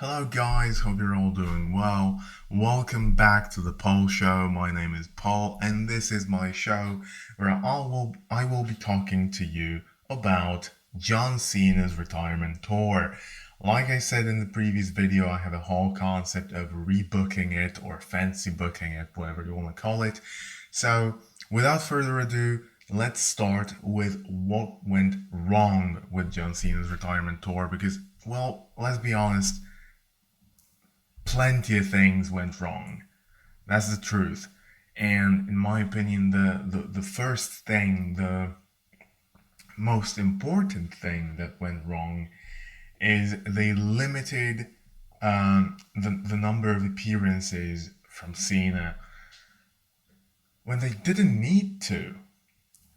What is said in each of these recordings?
Hello guys, hope you're all doing well. Welcome back to the Paul Show. My name is Paul and this is my show where I will be talking to you about John Cena's retirement tour. Like I said in the previous video, I have a whole concept of rebooking it or fancy booking it, whatever you want to call it. So without further ado, let's start with what went wrong with John Cena's retirement tour because, well, let's be honest, plenty of things went wrong. That's the truth. And in my opinion, the first thing, the most important thing that went wrong is they limited the number of appearances from Cena when they didn't need to.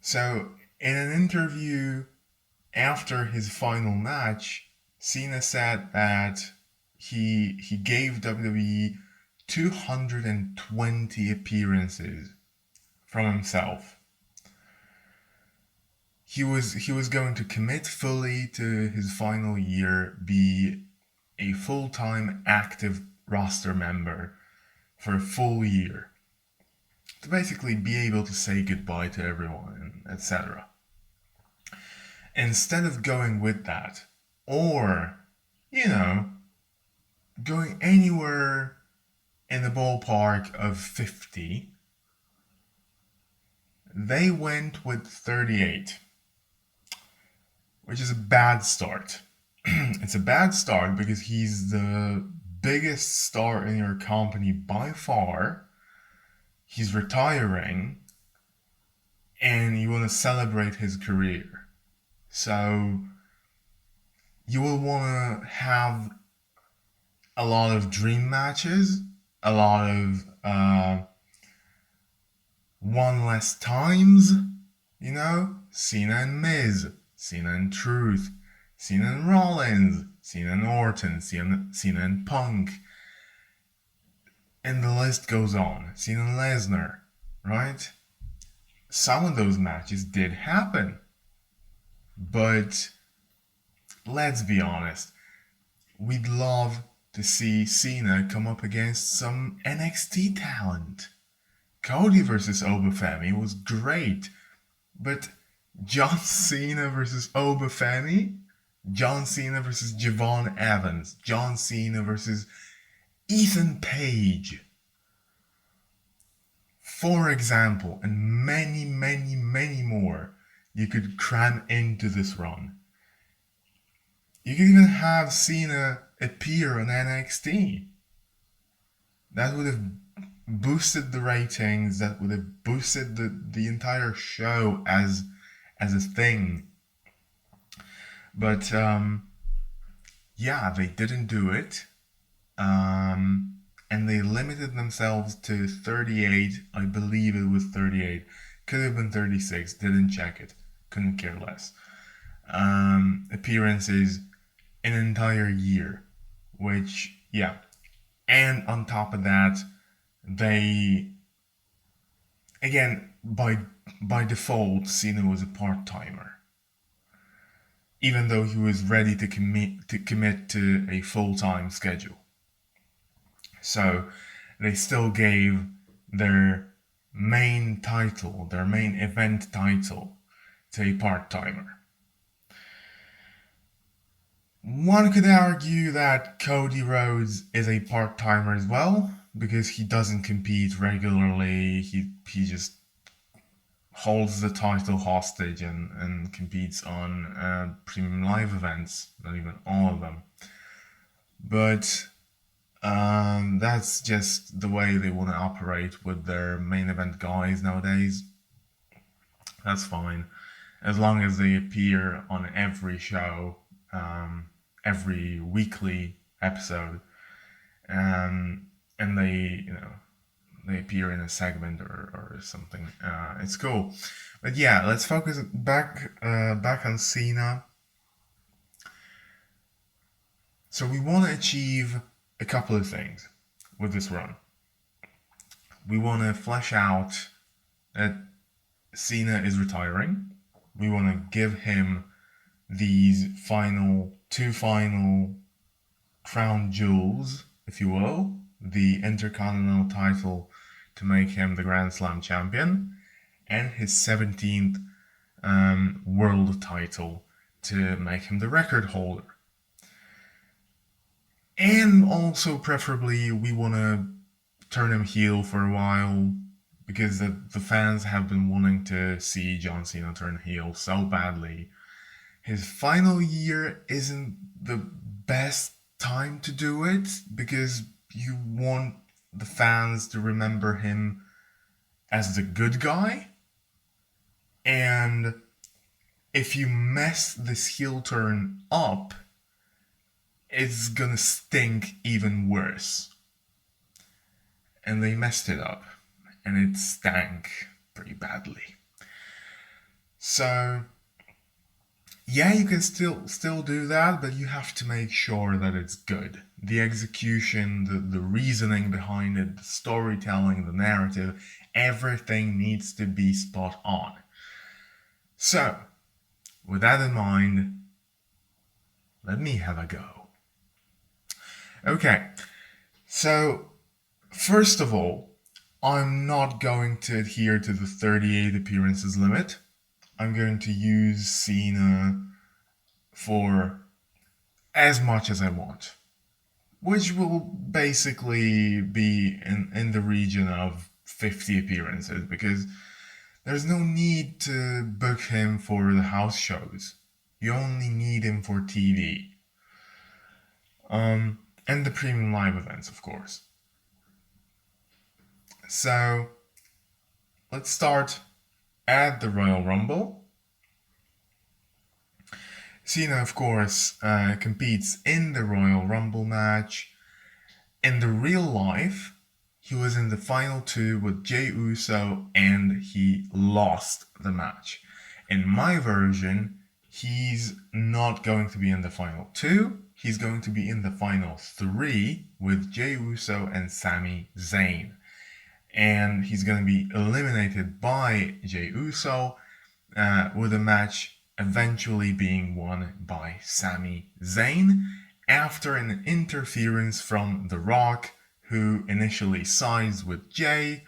So, in an interview after his final match, Cena said that he gave WWE 220 appearances from himself. He was going to commit fully to his final year, be a full-time active roster member for a full year, to basically be able to say goodbye to everyone, etc. Instead of going with that, or, you know, going anywhere in the ballpark of 50, they went with 38, which is a bad start. It's a bad start because he's the biggest star in your company by far. He's retiring, and you want to celebrate his career. So you will want to have a lot of dream matches, a lot of one less times, Cena and Miz, Cena and Truth, Cena and Rollins, Cena and Orton, Cena and Punk, and the list goes on. Cena and Lesnar, right? Some of those matches did happen, but let's be honest, we'd love to see Cena come up against some NXT talent. Cody versus Obafemi was great, but John Cena versus Obafemi? John Cena versus Javon Evans? John Cena versus Ethan Page? For example, and many, many, many more you could cram into this run. You could even have Cena appear on NXT. That would have boosted the ratings, that would have boosted the entire show as a thing. But yeah, they didn't do it. And they limited themselves to 38. I believe it was 38. Could have been 36. Didn't check it. Couldn't care less. Appearances in an entire year, which, yeah. And on top of that, they, again, by default, Cena was a part-timer, even though he was ready to commit to a full-time schedule. So they still gave their main title, their main event title, to a part-timer. One could argue that Cody Rhodes is a part-timer as well, because he doesn't compete regularly. He just holds the title hostage and competes on premium live events, not even all of them. But that's just the way they want to operate with their main event guys nowadays. That's fine, as long as they appear on every show, every weekly episode, and they appear in a segment or something. It's cool. But yeah, let's focus back on Cena. So we want to achieve a couple of things with this run. We want to flesh out that Cena is retiring. We want to give him these two final crown jewels, if you will, the Intercontinental title to make him the Grand Slam champion, and his 17th world title to make him the record holder. And also, preferably, we want to turn him heel for a while because the fans have been wanting to see John Cena turn heel so badly. His final year isn't the best time to do it because you want the fans to remember him as the good guy. And if you mess this heel turn up, it's gonna stink even worse. And they messed it up, and it stank pretty badly. So, yeah, you can still do that, but you have to make sure that it's good. The execution, the reasoning behind it, the storytelling, the narrative, everything needs to be spot on. So, with that in mind, let me have a go. Okay, so first of all, I'm not going to adhere to the 38 appearances limit. I'm going to use Cena for as much as I want, which will basically be in the region of 50 appearances because there's no need to book him for the house shows. You only need him for TV. And the premium live events, of course. So, let's start at the Royal Rumble. Cena, of course, competes in the Royal Rumble match. In the real life, he was in the final two with Jey Uso and he lost the match. In my version, he's not going to be in the final two. He's going to be in the final three with Jey Uso and Sami Zayn. And he's going to be eliminated by Jey Uso with a match eventually being won by Sami Zayn after an interference from The Rock, who initially sides with Jey,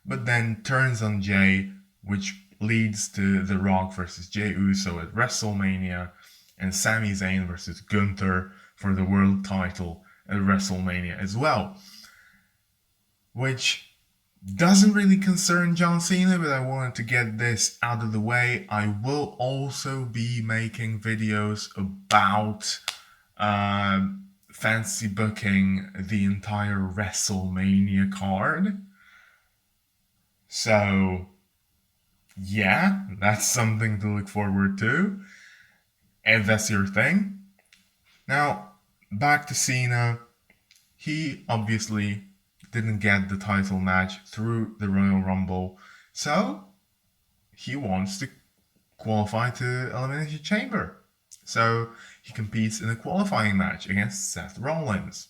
but then turns on Jey, which leads to The Rock versus Jey Uso at WrestleMania and Sami Zayn versus Gunther for the world title at WrestleMania as well. Which doesn't really concern John Cena, but I wanted to get this out of the way. I will also be making videos about fancy booking the entire WrestleMania card. So, yeah, that's something to look forward to, if that's your thing. Now, back to Cena. He obviously didn't get the title match through the Royal Rumble, so he wants to qualify to Elimination Chamber. So he competes in a qualifying match against Seth Rollins.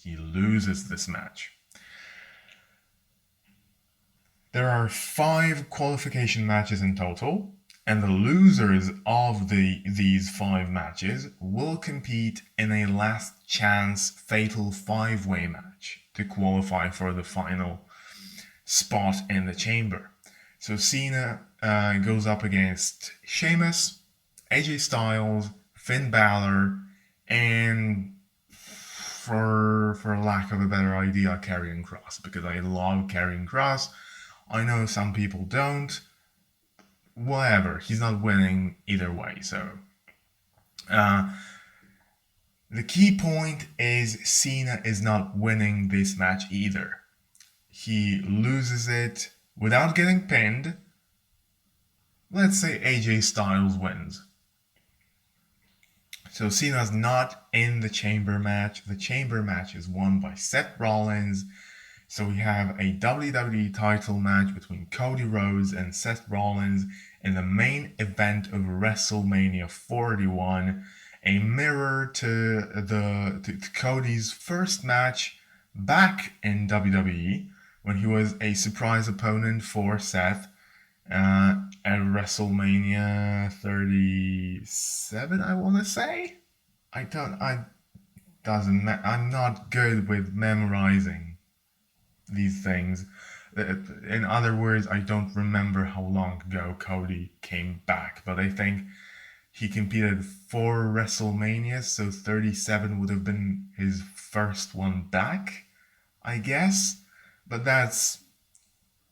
He loses this match. There are 5 qualification matches in total, and the losers of these 5 matches will compete in a last chance fatal 5-way match to qualify for the final spot in the chamber. So Cena goes up against Sheamus, AJ Styles, Finn Balor, and for lack of a better idea, Karrion Kross, because I love Karrion Kross. I know some people don't. Whatever, he's not winning either way. So the key point is Cena is not winning this match either. He loses it without getting pinned. Let's say AJ Styles wins. So Cena's not in the chamber match. The chamber match is won by Seth Rollins. So we have a WWE title match between Cody Rhodes and Seth Rollins in the main event of WrestleMania 41, a mirror to Cody's first match back in WWE when he was a surprise opponent for Seth at WrestleMania 37, I want to say. I don't doesn't I'm not good with memorizing these things. In other words, I don't remember how long ago Cody came back, but I think he competed 4 WrestleManias, so 37 would have been his first one back, I guess. But that's,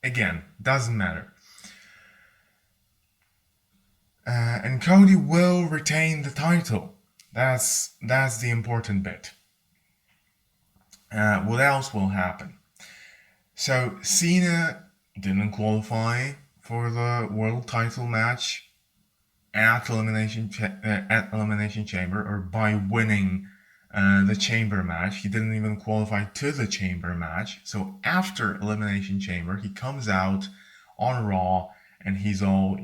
again, doesn't matter. And Cody will retain the title. That's the important bit. What else will happen? So Cena didn't qualify for the world title match at Elimination Chamber, or by winning the Chamber match. He didn't even qualify to the Chamber match. So after Elimination Chamber, he comes out on Raw and he's all,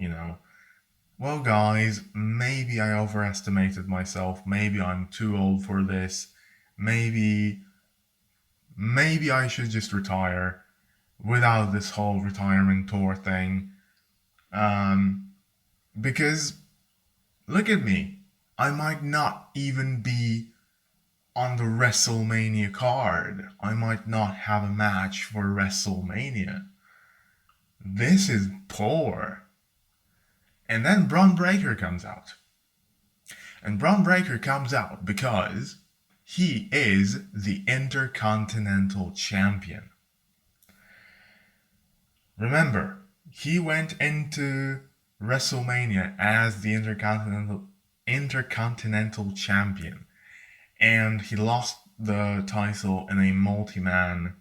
well, guys, maybe I overestimated myself. Maybe I'm too old for this. Maybe I should just retire without this whole retirement tour thing. Because look at me. I might not even be on the WrestleMania card. I might not have a match for WrestleMania. This is poor. And then Braun Breaker comes out. And Braun Breaker comes out because he is the Intercontinental Champion. Remember, he went into WrestleMania as the Intercontinental Champion, and he lost the title in a multi-man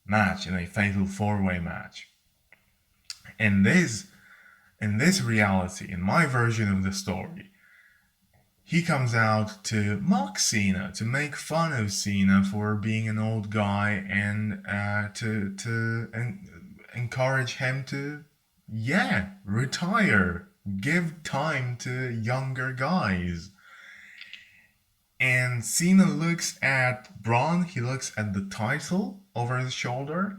match, in a fatal 4-way match. In this reality, in my version of the story, he comes out to mock Cena, to make fun of Cena for being an old guy, and to encourage him to, retire, give time to younger guys. And Cena looks at Braun, he looks at the title over his shoulder,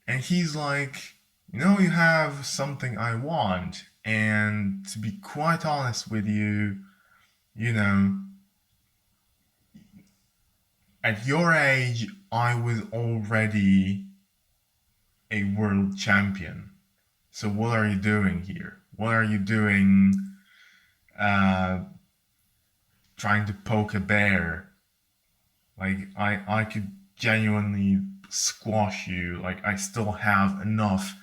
and he's like, you have something I want. And to be quite honest with you, at your age, I was already a world champion. So what are you doing here? What are you doing trying to poke a bear? Like, I could genuinely squash you. Like, I still have enough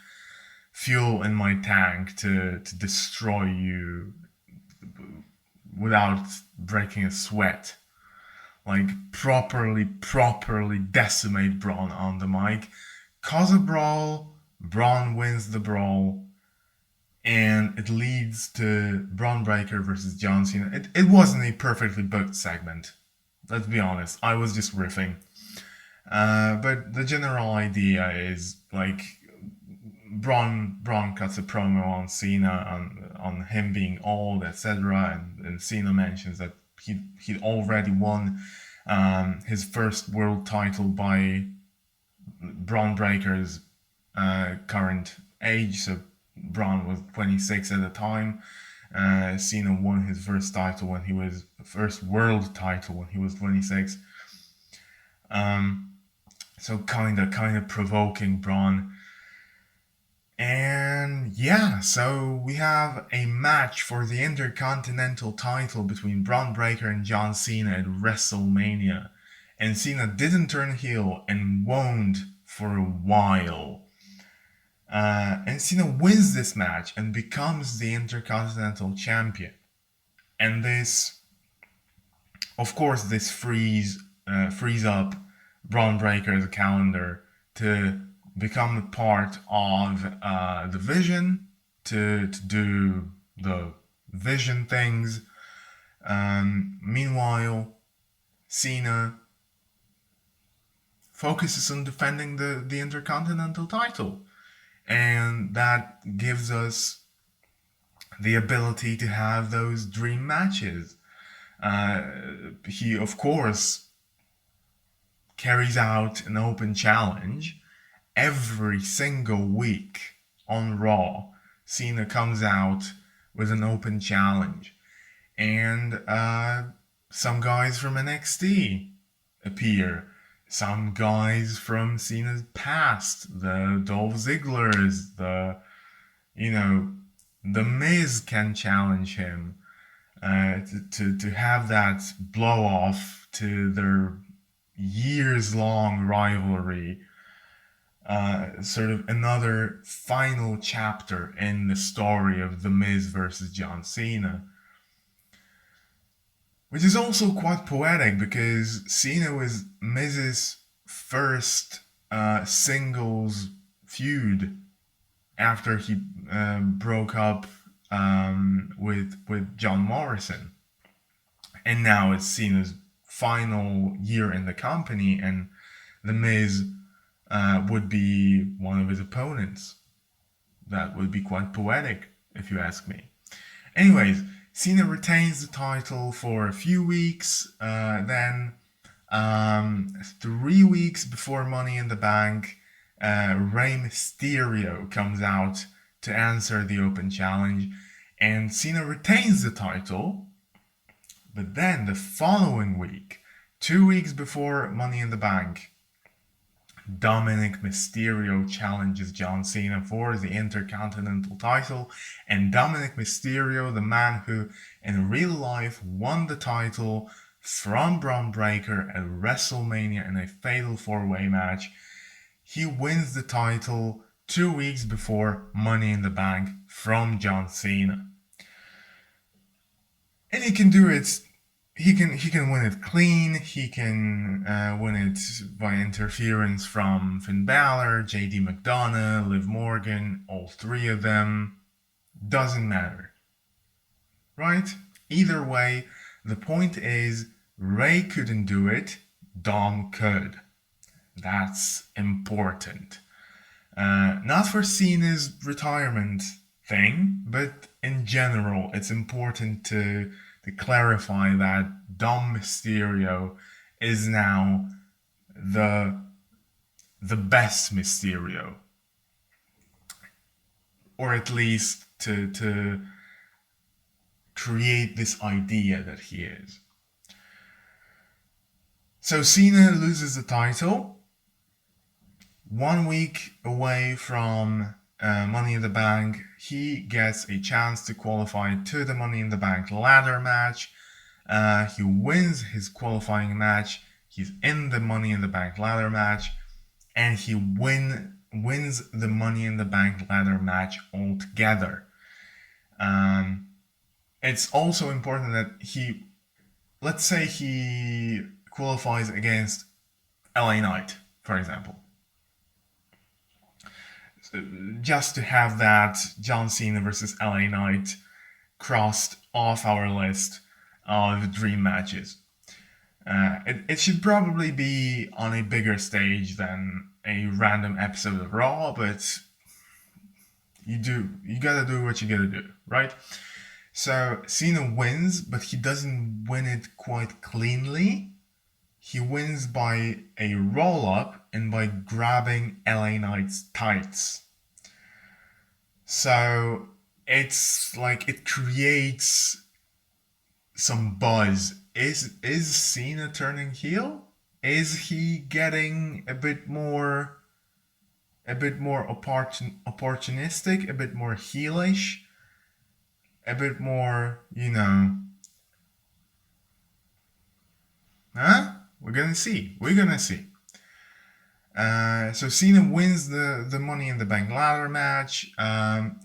fuel in my tank to destroy you without breaking a sweat. Like, properly decimate Braun on the mic. Cause a brawl, Braun wins the brawl, and it leads to Braun Breaker versus John Cena. It wasn't a perfectly booked segment. Let's be honest, I was just riffing. But the general idea is, like, Braun cuts a promo on Cena, on him being old, etc. And Cena mentions that he'd already won his first world title by Braun Breaker's current age. So Braun was 26 at the time. Cena won his first world title when he was 26. So kind of provoking Braun. And so we have a match for the Intercontinental title between Braun Breaker and John Cena at WrestleMania. And Cena didn't turn heel and won't for a while. And Cena wins this match and becomes the Intercontinental Champion. And this, of course, this frees up Braun Breaker's calendar to become a part of the Vision, to do the Vision things. Meanwhile, Cena focuses on defending the Intercontinental title. And that gives us the ability to have those dream matches. He, of course, carries out an open challenge every single week on Raw. Cena comes out with an open challenge. And some guys from NXT appear. Some guys from Cena's past, the Dolph Zigglers, you know, the Miz can challenge him to have that blow off to their years long rivalry. Sort of another final chapter in the story of The Miz versus John Cena. Which is also quite poetic because Cena was Miz's first singles feud after he broke up with John Morrison, and now it's Cena's final year in the company, and The Miz would be one of his opponents. That would be quite poetic, if you ask me. Anyways, Cena retains the title for a few weeks. Then, 3 weeks before Money in the Bank, Rey Mysterio comes out to answer the open challenge, and Cena retains the title. But then the following week, 2 weeks before Money in the Bank, Dominic Mysterio challenges John Cena for the Intercontinental title, and Dominic Mysterio, the man who in real life won the title from Braun Breaker at WrestleMania in a fatal 4-way match, he wins the title 2 weeks before Money in the Bank from John Cena. And he can do it. He can win it clean. He can win it by interference from Finn Balor, JD McDonough, Liv Morgan, all three of them. Doesn't matter. Right? Either way, the point is Ray couldn't do it, Dom could. That's important. Not for Cena's retirement thing, but in general, it's important to clarify that Dom Mysterio is now the best Mysterio, or at least to create this idea that he is. So Cena loses the title 1 week away from Money in the Bank. He gets a chance to qualify to the Money in the Bank ladder match. He wins his qualifying match. He's in the Money in the Bank ladder match, and he wins the Money in the Bank ladder match altogether. It's also important that let's say he qualifies against LA Knight, for example. Just to have that John Cena versus LA Knight crossed off our list of dream matches. It should probably be on a bigger stage than a random episode of Raw, but you gotta do what you gotta do, right? So Cena wins, but he doesn't win it quite cleanly. He wins by a roll-up and by grabbing LA Knight's tights. So it's like it creates some buzz. Is Cena turning heel? Is he getting a bit more opportunistic, a bit more heelish, a bit more, huh? We're gonna see. So Cena wins the Money in the Bank ladder match.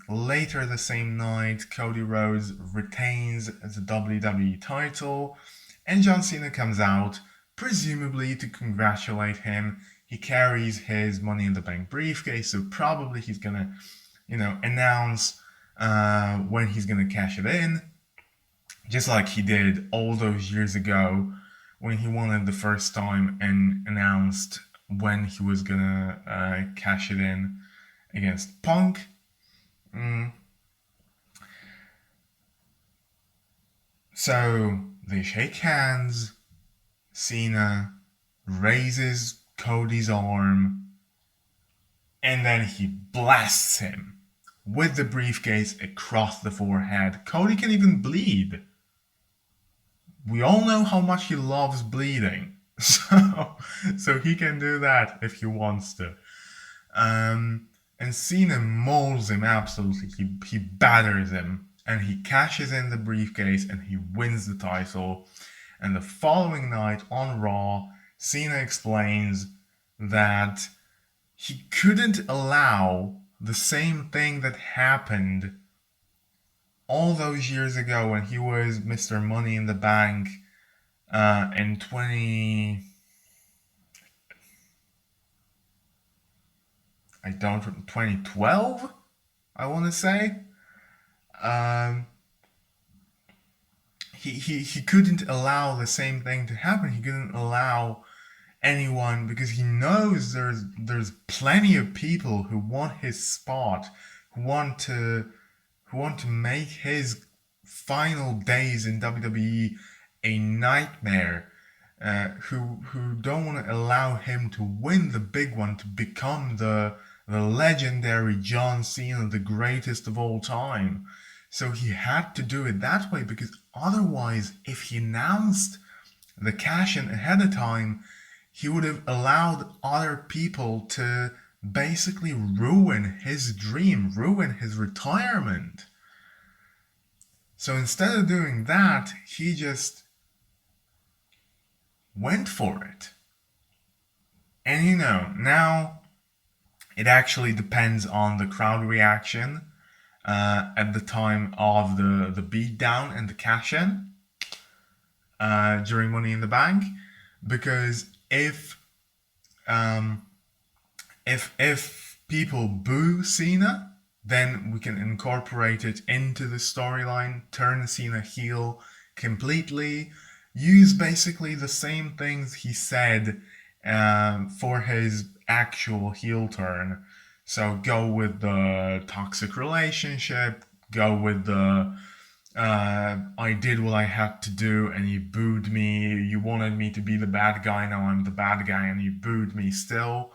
Later the same night, Cody Rhodes retains the WWE title, and John Cena comes out, presumably to congratulate him. He carries his Money in the Bank briefcase, so probably he's gonna, announce when he's gonna cash it in, just like he did all those years ago when he won it the first time and announced when he was gonna cash it in against Punk. So they shake hands. Cena raises Cody's arm, and then he blasts him with the briefcase across the forehead. Cody can even bleed. we all know how much he loves bleeding, so he can do that if he wants to. Um, and Cena mauls him absolutely. He batters him, and he cashes in the briefcase, and he wins the title. And the following night on Raw, Cena explains that he couldn't allow the same thing that happened all those years ago when he was Mr. Money in the Bank in 2012, I want to say. Um, he couldn't allow the same thing to happen. He couldn't allow anyone, because he knows there's plenty of people who want his spot, who want to make his final days in WWE a nightmare, who don't want to allow him to win the big one, to become the legendary John Cena, the greatest of all time. So he had to do it that way, because otherwise, if he announced the cash in ahead of time, he would have allowed other people to basically ruin his dream, ruin his retirement. So instead of doing that, he just went for it. And now it actually depends on the crowd reaction at the time of the beatdown and the cash in during Money in the Bank, because um, if people boo Cena, then we can incorporate it into the storyline, turn Cena heel completely, use basically the same things he said for his actual heel turn. So go with the toxic relationship, go with the I did what I had to do and you booed me. You wanted me to be the bad guy, now I'm the bad guy and you booed me still.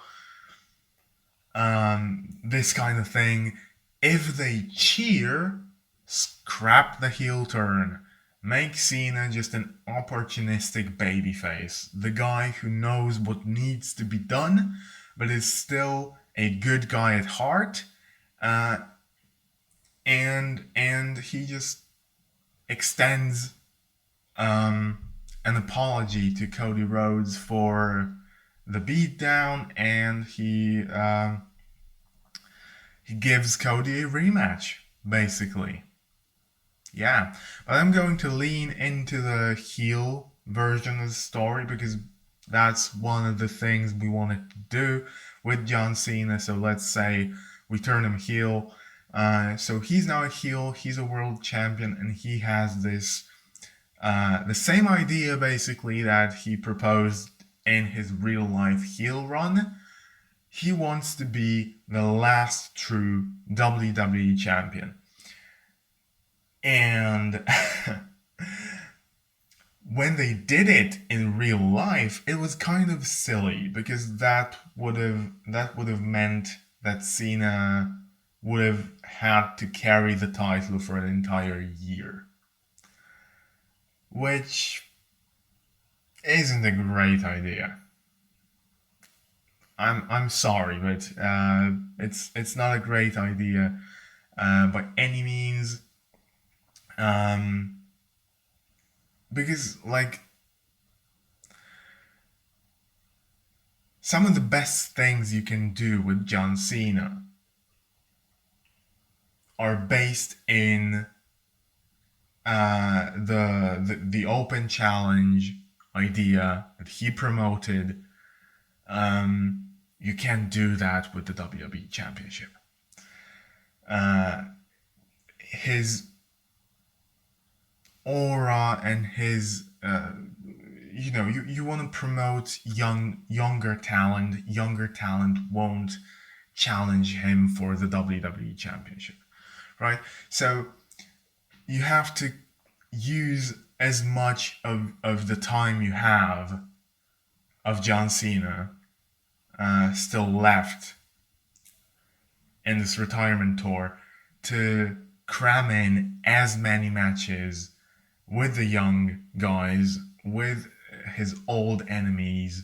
This kind of thing. If they cheer, scrap the heel turn. Make Cena just an opportunistic babyface. The guy who knows what needs to be done, but is still a good guy at heart. Uh, and he just extends an apology to Cody Rhodes for the beatdown, and he gives Cody a rematch, basically. Yeah, but I'm going to lean into the heel version of the story, because that's one of the things we wanted to do with John Cena. So let's say we turn him heel. So he's now a heel, he's a world champion, and he has the same idea basically that he proposed in his real life heel run. He wants to be the last true WWE champion. And when they did it in real life, it was kind of silly, because that would have meant that Cena would have had to carry the title for an entire year, which isn't a great idea. I'm sorry, but it's not a great idea by any means. Um, because like some of the best things you can do with John Cena are based in the open challenge idea that he promoted. You can't do that with the WWE Championship. His aura and his you want to promote younger talent. Younger talent won't challenge him for the WWE Championship, right? So you have to use as much of the time you have of John Cena still left in this retirement tour to cram in as many matches with the young guys, with his old enemies,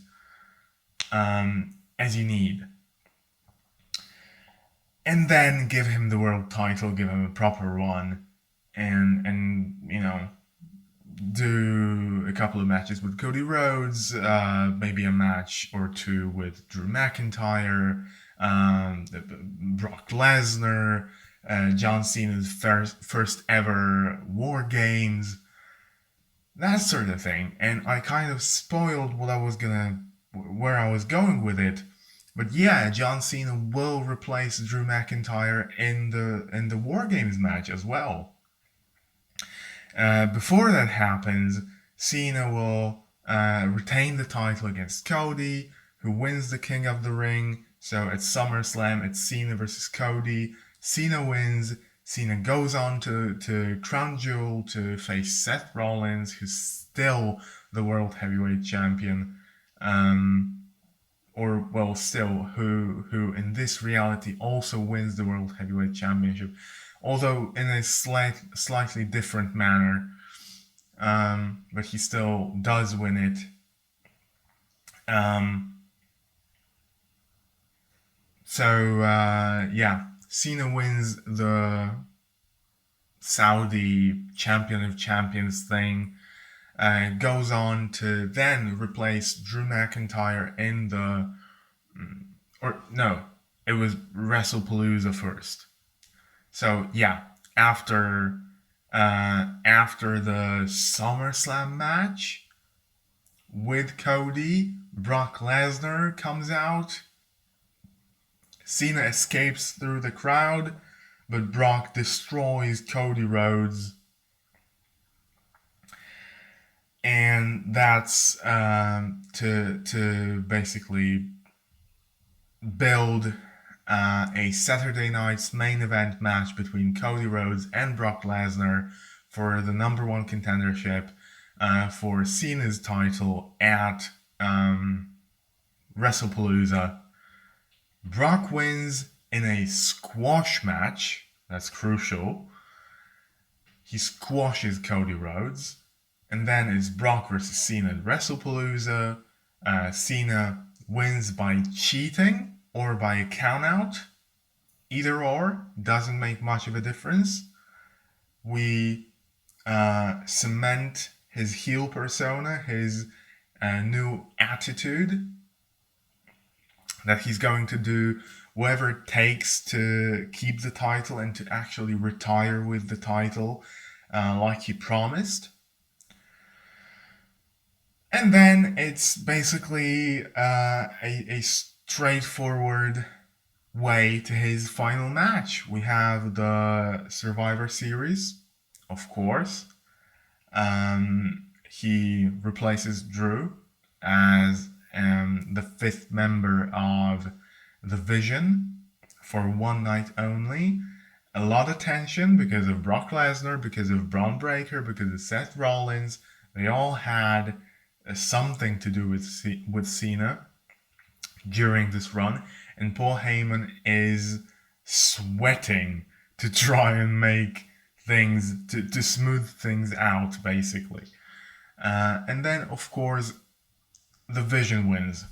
as you need. And then give him the world title, give him a proper one, and do a couple of matches with Cody Rhodes, maybe a match or two with Drew McIntyre, Brock Lesnar, John Cena's first ever War Games, that sort of thing. And I kind of spoiled where I was going with it. But yeah, John Cena will replace Drew McIntyre in the War Games match as well. Before that happens, Cena will retain the title against Cody, who wins the King of the Ring. So at SummerSlam, it's Cena versus Cody. Cena wins. Cena goes on to Crown Jewel to face Seth Rollins, who's still the World Heavyweight Champion. Or well, still, who in this reality also wins the World Heavyweight Championship, although in a slightly different manner. But he still does win it. Yeah, Cena wins the Saudi Champion of Champions thing. Goes on to then replace Drew McIntyre in the, or no, it was WrestlePalooza first. So yeah, after the SummerSlam match with Cody, Brock Lesnar comes out. Cena escapes through the crowd, but Brock destroys Cody Rhodes. And that's to basically build a Saturday night's main event match between Cody Rhodes and Brock Lesnar for the number one contendership for Cena's title at WrestlePalooza. Brock wins in a squash match. That's crucial. He squashes Cody Rhodes. And then it's Brock versus Cena at WrestlePalooza. Cena wins by cheating or by a countout. Either or, doesn't make much of a difference. We cement his heel persona, his new attitude, that he's going to do whatever it takes to keep the title and to actually retire with the title like he promised. And then it's basically a straightforward way to his final match. We have the Survivor Series, of course. He replaces Drew as the fifth member of the Vision for one night only. A lot of tension because of Brock Lesnar, because of Braun Breaker, because of Seth Rollins. They all had something to do with Cena during this run, and Paul Heyman is sweating to try and make things to smooth things out, basically. And then, of course, the Vision wins,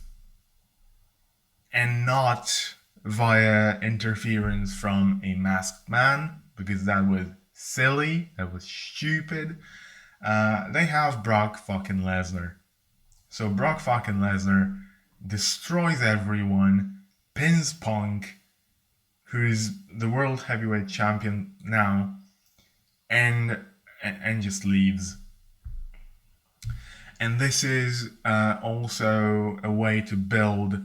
and not via interference from a masked man, because that was silly, that was stupid. They have Brock fucking Lesnar. So Brock fucking Lesnar destroys everyone, pins Punk, who's the World Heavyweight Champion now, and just leaves. And this is also a way to build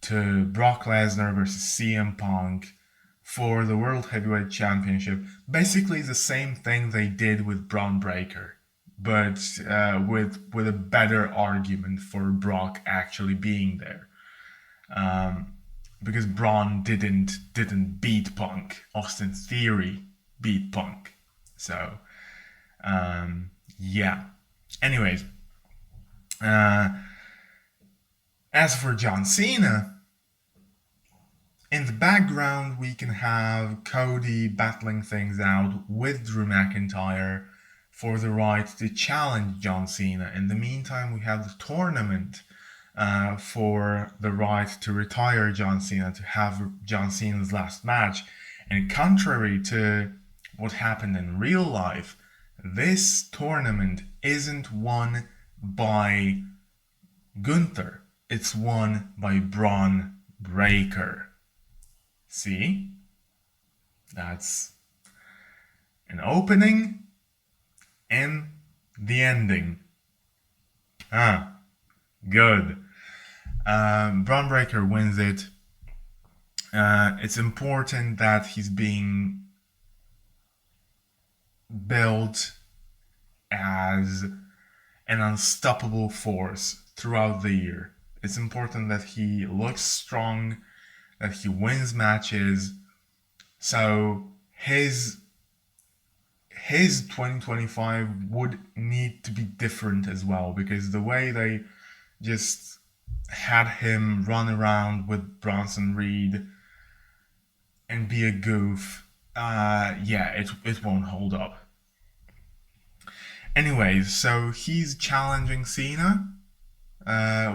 to Brock Lesnar versus CM Punk for the World Heavyweight Championship. Basically the same thing they did with Braun Breaker, but with a better argument for Brock actually being there. Because Braun didn't beat Punk. Austin Theory beat Punk. So, yeah. Anyways, as for John Cena, in the background we can have Cody battling things out with Drew McIntyre for the right to challenge John Cena. In the meantime, we have the tournament for the right to retire John Cena, to have John Cena's last match. And contrary to what happened in real life, this tournament isn't won by Gunther, it's won by Braun Breaker. See? That's an opening and the ending. Good. Braun Breaker wins it. It's important that he's being built as an unstoppable force throughout the year. It's important that he looks strong, that he wins matches. So his 2025 would need to be different as well, because the way they just had him run around with Bronson Reed and be a goof, it won't hold up. Anyways, so he's challenging Cena.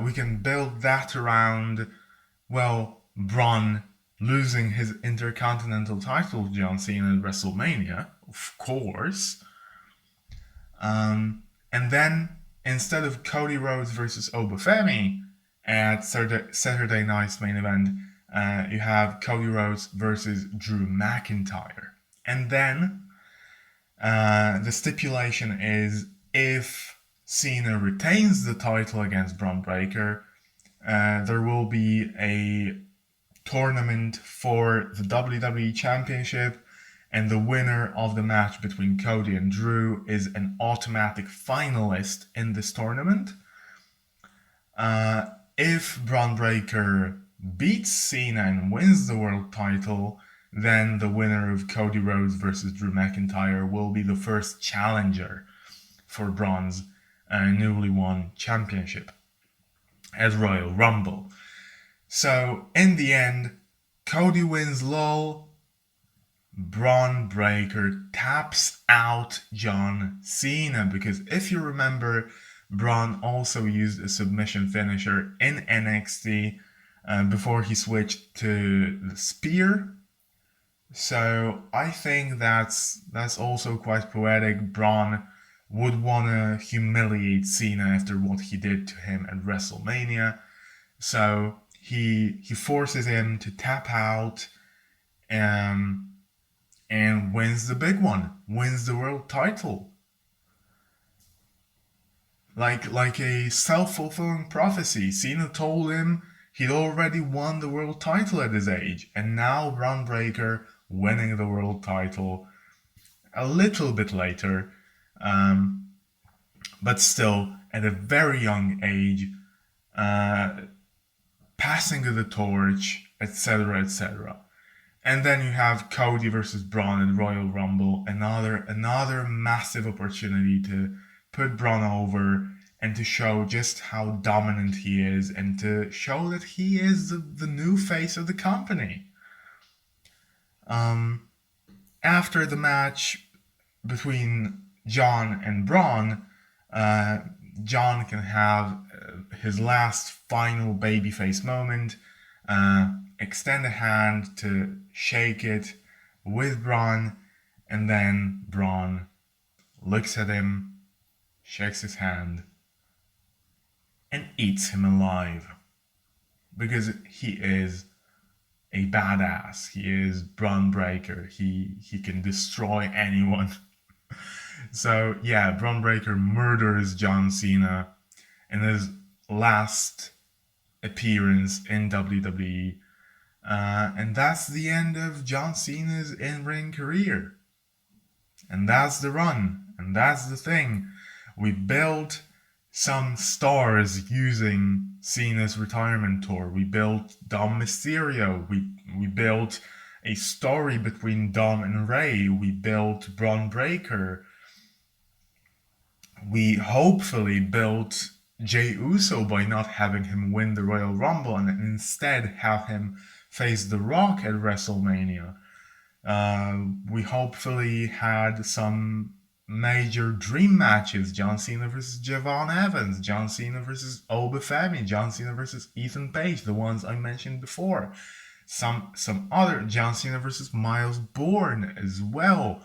We can build that around, well, Braun losing his Intercontinental title to John Cena at WrestleMania, of course. And then, instead of Cody Rhodes versus Obafemi at Saturday night's main event, you have Cody Rhodes versus Drew McIntyre. And then, the stipulation is, if Cena retains the title against Braun Breaker, there will be a tournament for the WWE Championship, and the winner of the match between Cody and Drew is an automatic finalist in this tournament. If Braun Breaker beats Cena and wins the world title, then the winner of Cody Rhodes versus Drew McIntyre will be the first challenger for Braun's newly won championship at Royal Rumble. So, in the end, Cody wins LOL. Braun Breaker taps out John Cena, because if you remember, Braun also used a submission finisher in NXT before he switched to the spear. So I think that's also quite poetic. Braun would want to humiliate Cena after what he did to him at WrestleMania. So he forces him to tap out and wins the big one, wins the world title. Like a self-fulfilling prophecy. Cena told him he'd already won the world title at his age, and now Braun Breaker winning the world title a little bit later, but still at a very young age, passing of the torch, etc., etc. And then you have Cody versus Braun in Royal Rumble, another massive opportunity to put Braun over and to show just how dominant he is, and to show that he is the new face of the company. After the match between John and Braun, John can have his last final babyface moment, extend a hand to shake it with Braun, and then Braun looks at him, shakes his hand, and eats him alive. Because he is a badass. He is Braun Breaker. He can destroy anyone. So yeah, Braun Breaker murders John Cena in his last appearance in WWE. And that's the end of John Cena's in-ring career. And that's the run. And that's the thing. We built some stars using Cena's retirement tour. We built Dom Mysterio. We built a story between Dom and Rey. We built Braun Breaker. We hopefully built Jey Uso by not having him win the Royal Rumble and instead have him face The Rock at WrestleMania. We hopefully had some major dream matches: John Cena versus Javon Evans, John Cena versus Obafemi, John Cena versus Ethan Page, the ones I mentioned before. Some other John Cena versus Miles Bourne as well,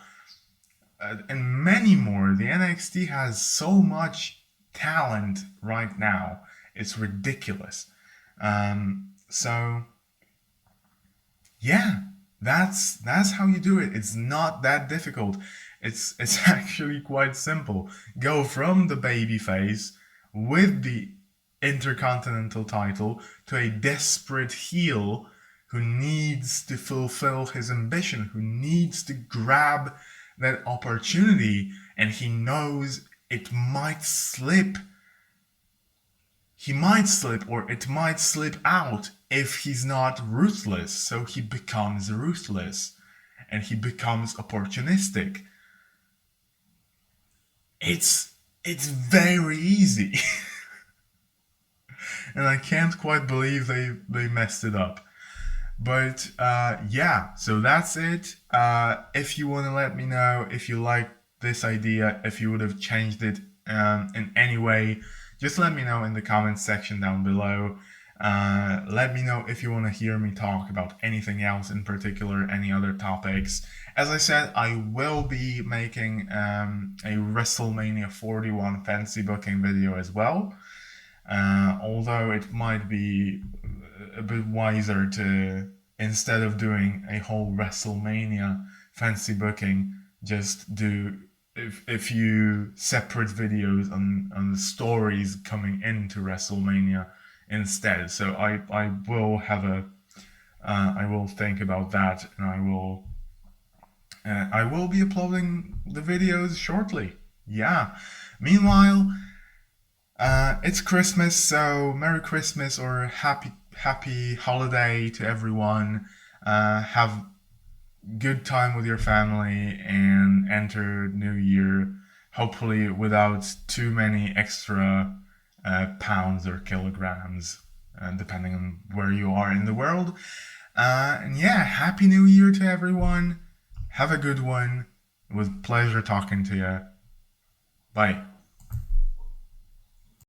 and many more. The NXT has so much talent right now; it's ridiculous. So yeah, that's how you do it. It's not that difficult. It's actually quite simple. Go from the babyface with the Intercontinental title to a desperate heel who needs to fulfill his ambition, who needs to grab that opportunity, and he knows it might slip. He might slip, or it might slip out if he's not ruthless. So he becomes ruthless and he becomes opportunistic. It's very easy. And I can't quite believe they messed it up. But yeah, so that's it. If you want to let me know if you like this idea, if you would have changed it in any way, just let me know in the comments section down below. Let me know if you want to hear me talk about anything else in particular, any other topics. As I said, I will be making a WrestleMania 41 fancy booking video as well. Although it might be a bit wiser to, instead of doing a whole WrestleMania fancy booking, just do a few separate videos on the stories coming into WrestleMania instead. So I will have I will think about that, and I will be uploading the videos shortly. Yeah. Meanwhile, it's Christmas, so Merry Christmas or Happy Holiday to everyone. Have good time with your family and enter New Year, hopefully without too many extra pounds or kilograms, depending on where you are in the world. And yeah, Happy New Year to everyone. Have a good one. It was a pleasure talking to you. Bye.